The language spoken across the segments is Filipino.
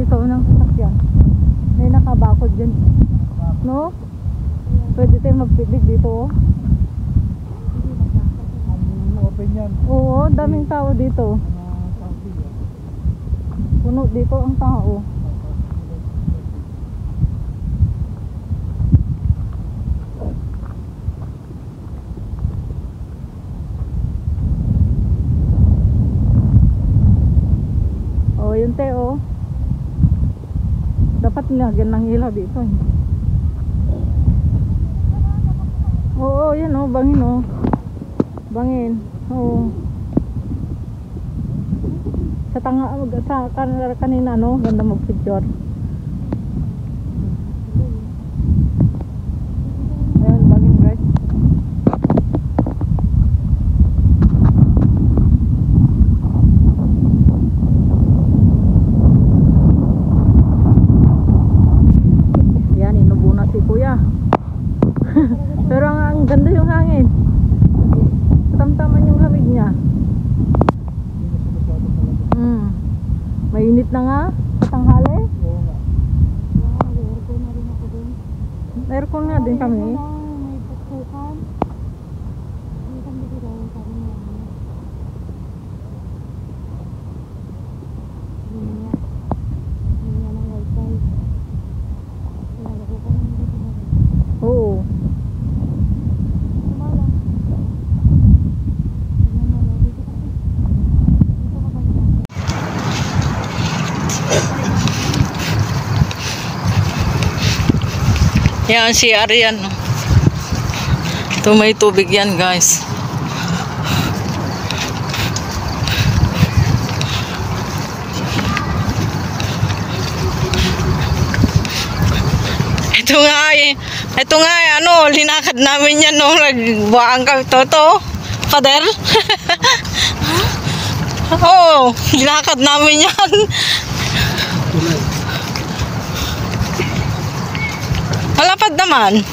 dito ng sasakyan. May nakabakod dyan. No? Pwede tayong magpibig dito. Open yan. Oo, daming tao dito. Puno dito ang tao. Oh, yun Teo. Dapat nilagyan ng ilaw dito eh. Oo, yan oh, bangin oh. Bangin. Oo. Sa kanina no, ganda mag-picture. Ayan, bangin guys. Yan, inubo na si kuya. Pero ang ganda yung hangin. Tamtaman yung lamig niya. Mainit na nga sa tanghali. Oo nga. Aircon na rin ako dun. Aircon nga din kami. May pagkukan. Hindi kami bigay kami yan. Linya. Linya ng wifi. Nalako ka naman dito na rin. Oo. Kumala. Tignan mo, dito kasi. Dito ka banda. Yan si Arian. Ito may tubig yan guys. Ito nga ano, linakad namin yan nung nagbuang kami toto. Pader? Oo, linakad namin yan. Malapad naman.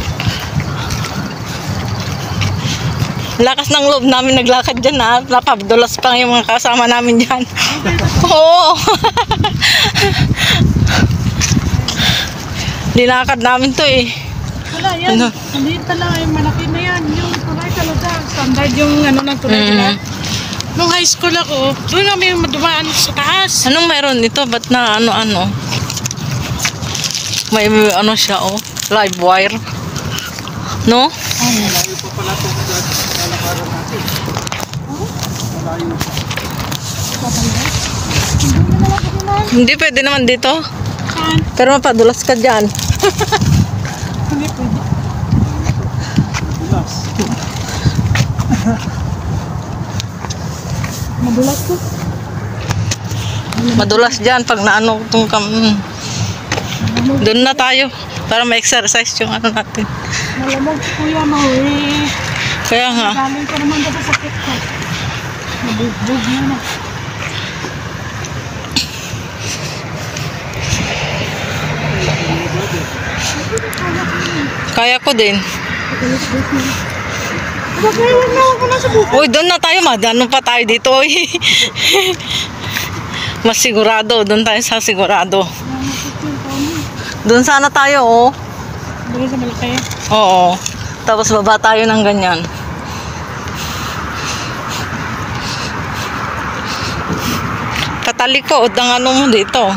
Lakas ng loob namin naglakad dyan ha. Napabdulas pa yung mga kasama namin dyan. Oo. Linakad namin to eh. Wala yan. Ano? Maliit na lang. Malaki na yan. Yung tulay talaga. Standard yung ano ng tulay nila. Nung high school ako, doon namin madumaan sa taas. Anong meron nito? Ba't na ano? May ano siya oh. Live wire. No? Malayo pa pala ito lalakaran natin. Malayo pa. Hindi pwede naman dito. Saan? Pero mapadulas ka dyan. Hindi pwede. Bulas. Madulas ko. Madulas dyan pag naano itong doon na tayo. Para ma-exercise yung ano natin. Malamog kuya maui. Kaya nga. Galing ko naman sa sakit ko. Nabugbog na. Kaya ko din. Bakit huwag na ako na sa buko? Uy, doon na tayo. Madano pa tayo dito. Mas sigurado. Doon tayo sa sigurado. Doon sana tayo, oh. Doon sa malaki. Oo. Tapos baba tayo ng ganyan. Katalikod ang ano mo dito.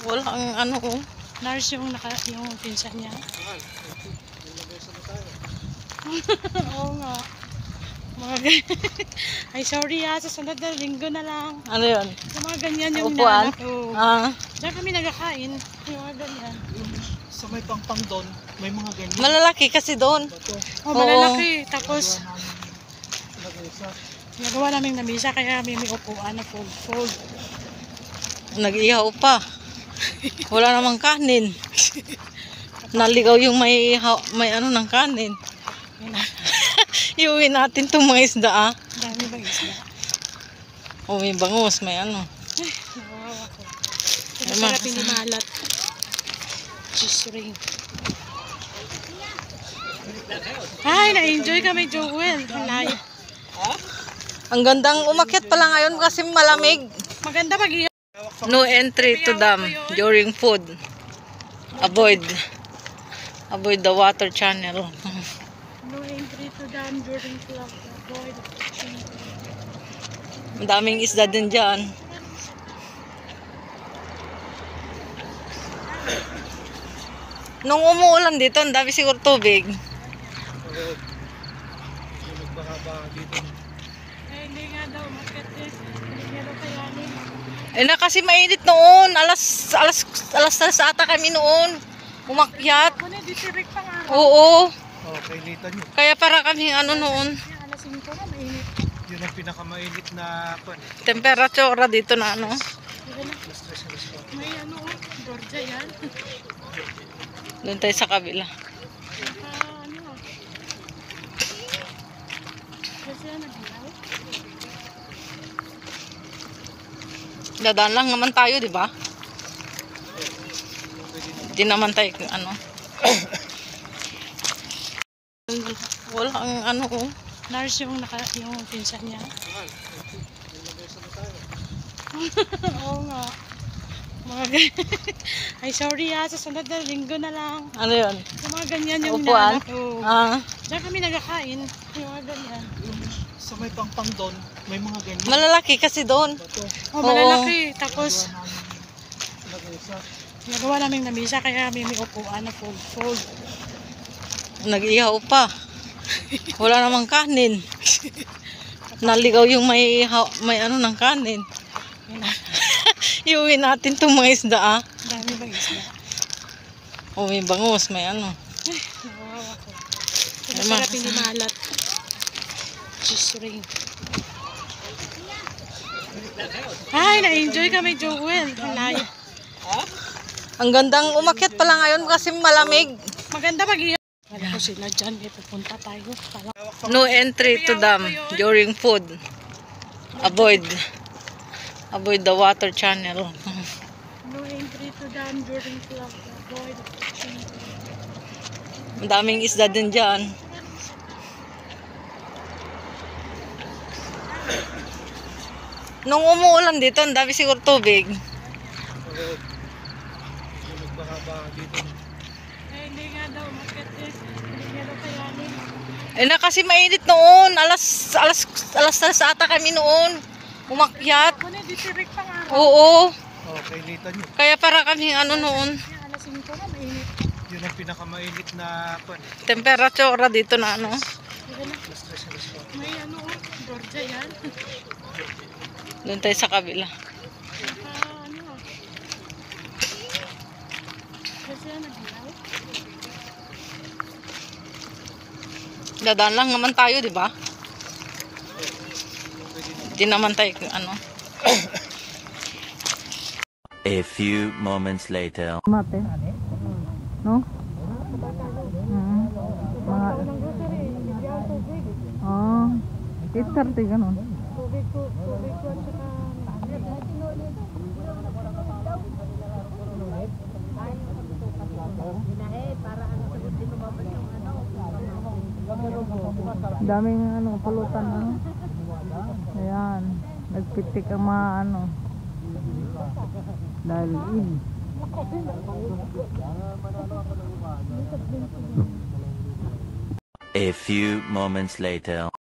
Walang ano, oh. Nurse yung pinsan niya. Oo nga. Ay sorry sa sunod na linggo na lang. Ano yun? Sa mga ganyan yung Upuan? Oo. Ah, Diyan kami nagkakain. Yung mga ganyan. Sa may pangpang doon, may mga ganyan. malalaki kasi doon. Oh, malalaki. Tapos, nagawa namin namisa kaya may upuan na fold. Nag-ihaw pa. Wala namang kanin. Naligaw yung may ano ng kanin. Iuwi natin itong mga isda ah. Dami bang isla? O may bangus, may ano. Nawawa ko. Masarap yung malat. Cheese ring. Ay, na-enjoy kami, Joel. Layo. Ang gandang umakyat pala ngayon kasi malamig. Maganda pag iyo. No entry to dam during food. Avoid the water channel. No entry to dam during club. Avoid. Ang daming isda din dyan. Nung umuulan dito, ang dami siguro tubig. Yung nagbahaba dito. Eh, hindi nga daw. Makit eh. Hindi nga daw kayanin. Eh na kasi mainit noon. Alas 3 ata kami noon. Umakyat. Ako na, ditirik pang araw. Oo. Okay, nita nyo. Kaya para kami ano noon. Yan, alas 5 na, mainit. Yun ang pinakamainit na pan. Temperature dito na ano. Sige na. Mas stress na stress. May ano, Georgia yan. Doon tayo sa kabila. Ano ah. Kasi naglaw. Dadaan lang naman tayo, di ba? Di naman tayo ano. Walang ano oh. Nurse yung pinsan niya. Oo nga. Mga ay sorry sa sunod na linggo na lang. Ano yun? Yung mga ganyan yung Upuan? inanak ko. Ah, Diyan kami nagkakain. Yung mga ganyan. Sa may pangpang doon, may mga ganyan. malalaki kasi doon. Bato. Oh, malalaki. Tapos, Nag-isa. nagawa namin namisa kaya kami may upuan na fold. Nag-ihaw pa. Wala namang kanin. Naligaw yung may ano ng kanin. Iuwi natin itong mga isda ah. Dami bang isda. O may bangus, may ano. Nawawa ko. Ay, Masarap yung malat. Cheese ring. Ay, na-enjoy kami, Joel. Layo. Ang gandang umakyat pala ngayon kasi malamig. Maganda pag iyo. Wala ko sila dyan. Eh, pupunta tayo. Tala. No entry to dam during food. Avoid the water channel. No entry to dam during club. Avoid. Ang daming isda din dyan. Nung umuulan dito, ang dami siguro tubig. Yung nagbahaba dito. Eh, hindi nga daw. Makit eh. Hindi nga daw kayanin. Eh na kasi mainit noon. Alas 3 ata kami noon. Umakyat. Ako na, ditirik pang araw. Oo. Okay, nita nyo. Kaya para kami ano noon. Yan, alas 5 na, mainit. Yun ang pinakamainit na pan. Temperature dito na ano. Sige na. Mas stress na stress. May ano, Georgia yan. Doon tayo sa kabila. Ano ah. Kasi naglaw. Dadaan lang naman tayo, di ba? Di naman tayo ano. A few moments later. Mate. No? Mga ah, 8:30 ganun. Tubig ko at saka Daming ano, pulutan ano. Ayan, nagpitik ang mga ano. Dahil A few moments later.